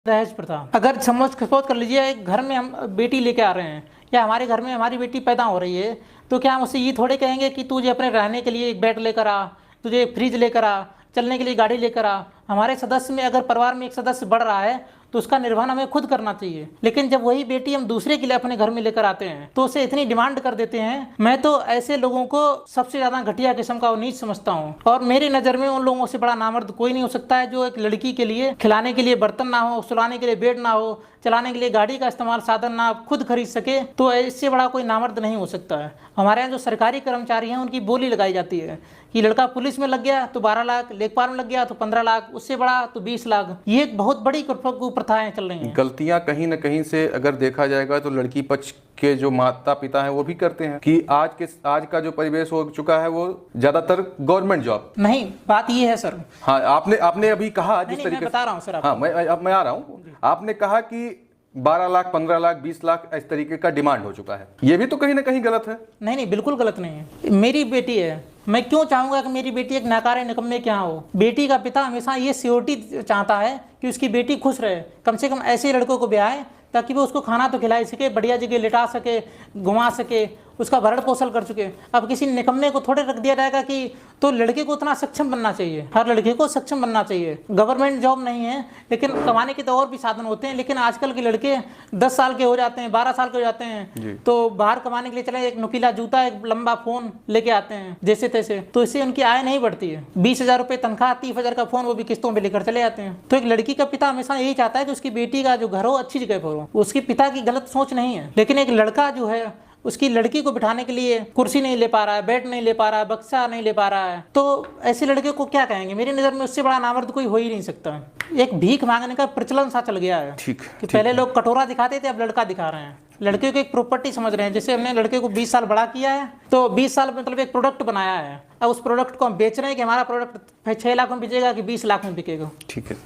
दहेज प्रथा, अगर सपोज कर लीजिए एक घर में हम बेटी लेके आ रहे हैं या हमारे घर में हमारी बेटी पैदा हो रही है, तो क्या हम उससे ये थोड़े कहेंगे कि तुझे अपने रहने के लिए एक बेड लेकर आ, तुझे फ्रिज लेकर आ, चलने के लिए गाड़ी लेकर आ। हमारे सदस्य में अगर परिवार में एक सदस्य बढ़ रहा है तो उसका निर्वहन हमें खुद करना चाहिए। लेकिन जब वही बेटी हम दूसरे के लिए अपने घर में लेकर आते हैं तो उसे इतनी डिमांड कर देते हैं। मैं तो ऐसे लोगों को सबसे ज्यादा घटिया किस्म का नीच समझता हूँ, और मेरी नज़र में उन लोगों से बड़ा नामर्द कोई नहीं हो सकता है जो एक लड़की के लिए खिलाने के लिए बर्तन ना हो, सुलाने के लिए बेड ना हो, चलाने के लिए गाड़ी का इस्तेमाल साधन ना खुद खरीद सके, तो इससे बड़ा कोई नामर्द नहीं हो सकता है। हमारे यहाँ जो सरकारी कर्मचारी हैं उनकी बोली लगाई जाती है कि लड़का पुलिस में लग गया तो 12 लाख, लेखपाल में लग गया तो 15 लाख, उससे बड़ा तो 20 लाख। ये एक बहुत बड़ी कुप्रथाएं चल रही हैं। गलतियां कहीं ना कहीं से अगर देखा जाएगा तो लड़की पक्ष के जो माता पिता हैं वो भी करते हैं कि आज का जो परिवेश हो चुका है वो ज्यादातर गवर्नमेंट जॉब। नहीं, बात ये है सर। हाँ, आपने अभी कहा जिस तरीके से, बता रहा हूँ सर। हाँ, मैं आ रहा हूँ। आपने कहा कि 12 लाख, 15 लाख, 20 लाख इस तरीके का डिमांड हो चुका है। ये भी तो कहीं ना कहीं गलत है। नहीं, बिल्कुल गलत नहीं है। मेरी बेटी है, मैं क्यों चाहूंगा कि मेरी बेटी एक नाकारे निकम्मे क्या हो। बेटी का पिता हमेशा ये सिक्योरिटी चाहता है कि उसकी बेटी खुश रहे, कम से कम ऐसे लड़कों को ब्याहे ताकि वो उसको खाना तो खिला सके, बढ़िया जगह लिटा सके, घुमा सके, उसका भरण पोषण कर चुके। अब किसी निकम्मे को थोड़े रख दिया जाएगा कि तो लड़के को उतना सक्षम बनना चाहिए, हर लड़के को सक्षम बनना चाहिए। गवर्नमेंट जॉब नहीं है लेकिन कमाने के तो और भी साधन होते हैं, लेकिन आजकल के लड़के 10 साल के हो जाते हैं, 12 साल के हो जाते हैं तो बाहर कमाने के लिए चले, एक नुकीला जूता, एक लंबा फोन लेके आते हैं जैसे तैसे, तो इससे उनकी आय नहीं बढ़ती है। 20,000 रुपये तनख्वाह, 30,000 का फोन, वो भी किस्तों पे लेकर चले जाते हैं। तो एक लड़की का पिता हमेशा यही चाहता है कि उसकी बेटी का जो घर हो अच्छी जगह पर हो। उसके पिता की गलत सोच नहीं है, लेकिन एक लड़का जो है उसकी लड़की को बिठाने के लिए कुर्सी नहीं ले पा रहा है, बेड नहीं ले पा रहा है, बक्सा नहीं ले पा रहा है, तो ऐसे लड़के को क्या कहेंगे। मेरी नज़र में उससे बड़ा नामर्द कोई हो ही नहीं सकता। एक भीख मांगने का प्रचलन सा चल गया है। ठीक, कि पहले लोग कटोरा दिखाते थे, अब लड़का दिखा रहे हैं। लड़के को एक प्रॉपर्टी समझ रहे हैं। जैसे हमने लड़के को 20 साल बड़ा किया है तो 20 साल मतलब एक प्रोडक्ट बनाया है, अब उस प्रोडक्ट को हम बेच रहे हैं कि हमारा प्रोडक्ट 6 लाख में बिकेगा कि 20 लाख में बिकेगा। ठीक है,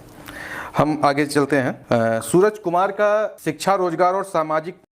हम आगे चलते हैं। सूरज कुमार का शिक्षा, रोजगार और सामाजिक